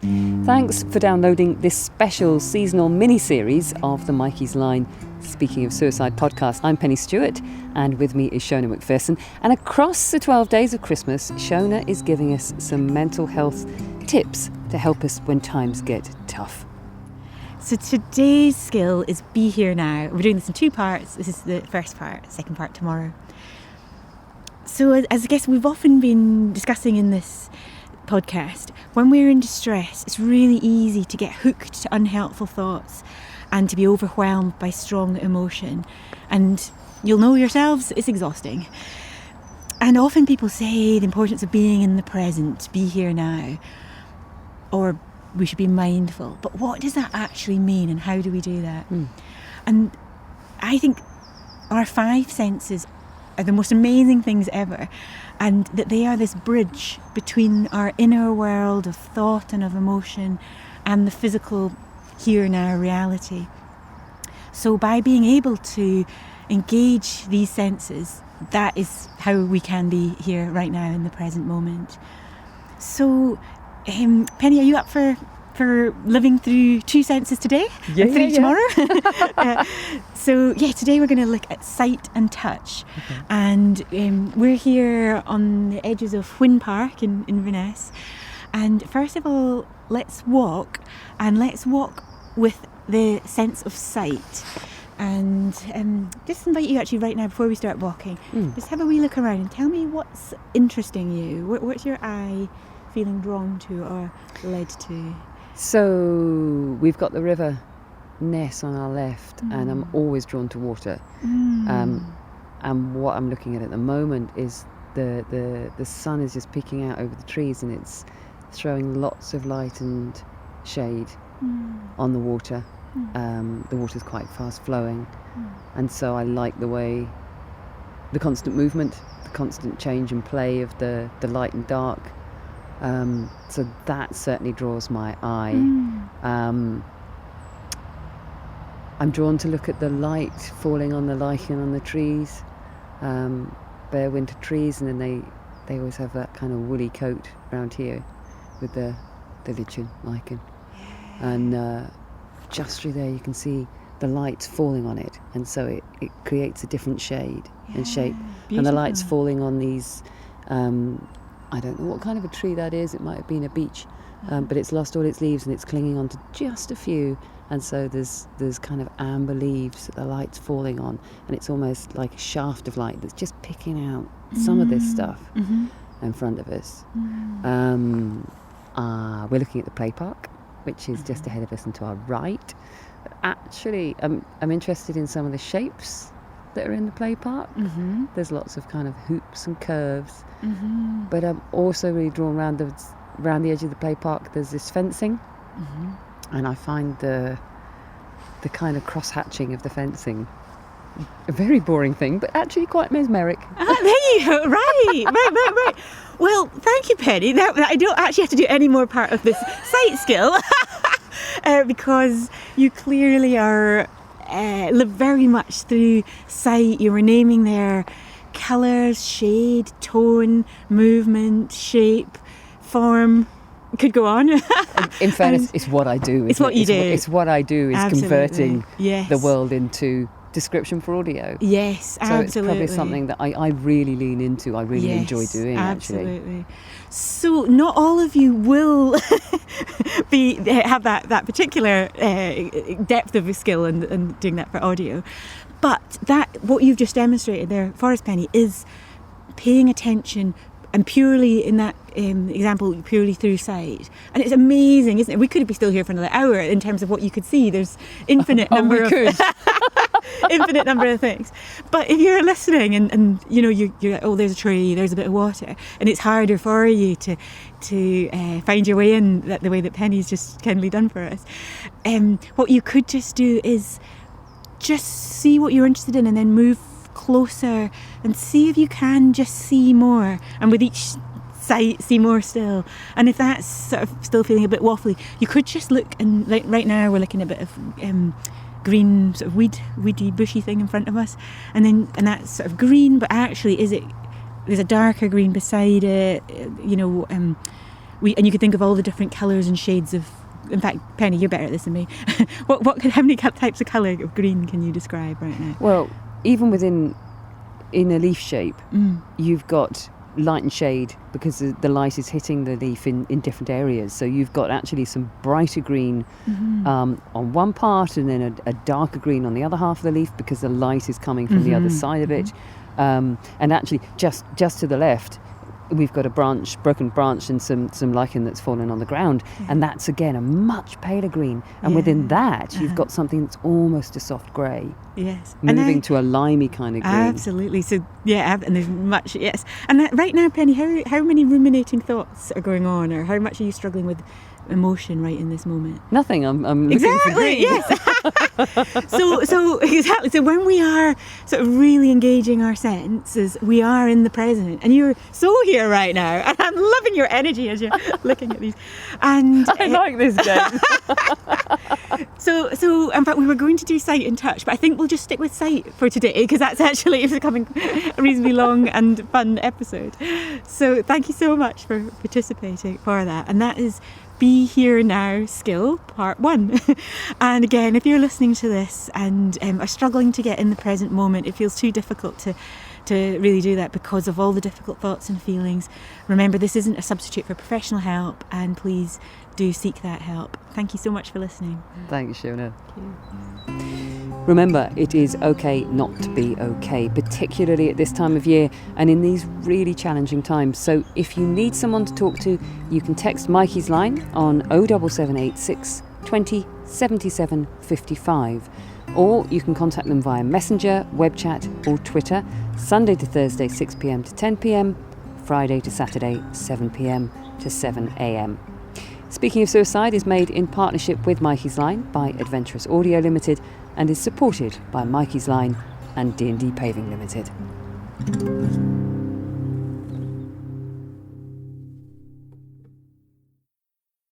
Thanks for downloading this special seasonal mini-series of the Mikeysline Speaking of Suicide podcast. I'm Pennie Stuart, and with me is Shona Macpherson. And across the 12 days of Christmas, Shona is giving us some mental health tips to help us when times get tough. So today's skill is be here now. We're doing this in two parts. This is the first part, second part tomorrow. So as I guess we've often been discussing in this podcast, when we're in distress, it's really easy to get hooked to unhelpful thoughts and to be overwhelmed by strong emotion. And you'll know yourselves, it's exhausting. And often people say the importance of being in the present, be here now, or we should be mindful. But what does that actually mean, and how do we do that? And I think our five senses are the most amazing things ever, and that they are this bridge between our inner world of thought and of emotion and the physical here now reality. So by being able to engage these senses, that is how we can be here right now in the present moment. So Pennie, are you up for living through two senses today? Yeah, and three tomorrow? So today we're going to look at sight and touch. Okay. And we're here on the edges of Whin Park in Inverness. And first of all, let's walk with the sense of sight. And just invite you actually right now, before we start walking, just have a wee look around and tell me what's interesting you. What's your eye feeling drawn to or led to? So we've got the river Ness on our left, and I'm always drawn to water. And what I'm looking at the moment is the sun is just peeking out over the trees, and it's throwing lots of light and shade on the water. The water's quite fast flowing, and so I like the constant movement, the constant change and play of the light and dark. So that certainly draws my eye. I'm drawn to look at the light falling on the lichen on the trees, bare winter trees, and then they always have that kind of woolly coat around here with the lichen. And just through there you can see the lights falling on it, and so it creates a different shade and shape. Beautiful. And the light's falling on these I don't know what kind of a tree that is. It might have been a beech, but it's lost all its leaves and it's clinging on to just a few, and so there's kind of amber leaves that the light's falling on, and it's almost like a shaft of light that's just picking out some of this stuff in front of us. We're looking at the play park, which is just ahead of us and to our right. Actually, I'm interested in some of the shapes that are in the play park. There's lots of kind of hoops and curves, but I'm also really drawn around the edge of the play park. There's this fencing, and I find the kind of cross-hatching of the fencing a very boring thing, but actually quite mesmeric. There you go. Right. Well, thank you, Pennie. I don't actually have to do any more part of this sight skill because you clearly are live very much through sight. You were naming there colours, shade, tone, movement, shape, form. Could go on. In fairness, it's what I do. It's what you do. It's what I do is absolutely. Converting yes. the world into description for audio. Yes, so absolutely. So it's probably something that I really lean into. I really enjoy doing, absolutely. Actually. So not all of you will have that particular depth of a skill and doing that for audio. But what you've just demonstrated there for us, Pennie, is paying attention, and purely in that example, purely through sight. And it's amazing, isn't it? We could be still here for another hour in terms of what you could see. There's infinite number of infinite number of things. But if you're listening and you know you're like, oh, there's a tree, there's a bit of water, and it's harder for you to find your way in the way that Pennie's just kindly done for us. What you could just do is just see what you're interested in, and then move closer and see if you can just see more, and with each sight see more still. And if that's sort of still feeling a bit waffly, you could just look, and like right now we're looking at a bit of green sort of weedy bushy thing in front of us, and that's sort of green, but actually there's a darker green beside it, and you could think of all the different colours and shades of. In fact, Pennie, you're better at this than me. How many types of colour of green can you describe right now? Well, even in a leaf shape, you've got light and shade because the light is hitting the leaf in different areas. So you've got actually some brighter green on one part, and then a darker green on the other half of the leaf because the light is coming from the other side of it. And actually, just to the left, we've got a broken branch and some lichen that's fallen on the ground, and that's again a much paler green, and within that you've got something that's almost a soft grey, moving to a limey kind of green. Absolutely. So and there's much, and right now, Pennie, how many ruminating thoughts are going on, or how much are you struggling with emotion right in this moment? Nothing. I'm looking for green. Yes. So exactly. So when we are sort of really engaging our senses, we are in the present, and you're so here right now, and I'm loving your energy as you're looking at these. And I like this game. So in fact, we were going to do sight and touch, but I think we'll just stick with sight for today because that's actually becoming a reasonably long and fun episode. So thank you so much for participating for that, and that is Be Here Now Skill Part 1. And again, if you're listening to this and are struggling to get in the present moment, it feels too difficult to really do that because of all the difficult thoughts and feelings, remember, this isn't a substitute for professional help, and please do seek that help. Thank you so much for listening. Thanks, Shona. Remember, it is okay not to be okay, particularly at this time of year and in these really challenging times. So if you need someone to talk to, you can text Mikeysline on 07786 20 77 55, or you can contact them via Messenger, web chat or Twitter, Sunday to Thursday 6 p.m. to 10 p.m, Friday to Saturday 7 p.m. to 7 a.m. Speaking of Suicide is made in partnership with Mikeysline by Adventurous Audio Limited and is supported by Mikeysline and D&D Paving Limited.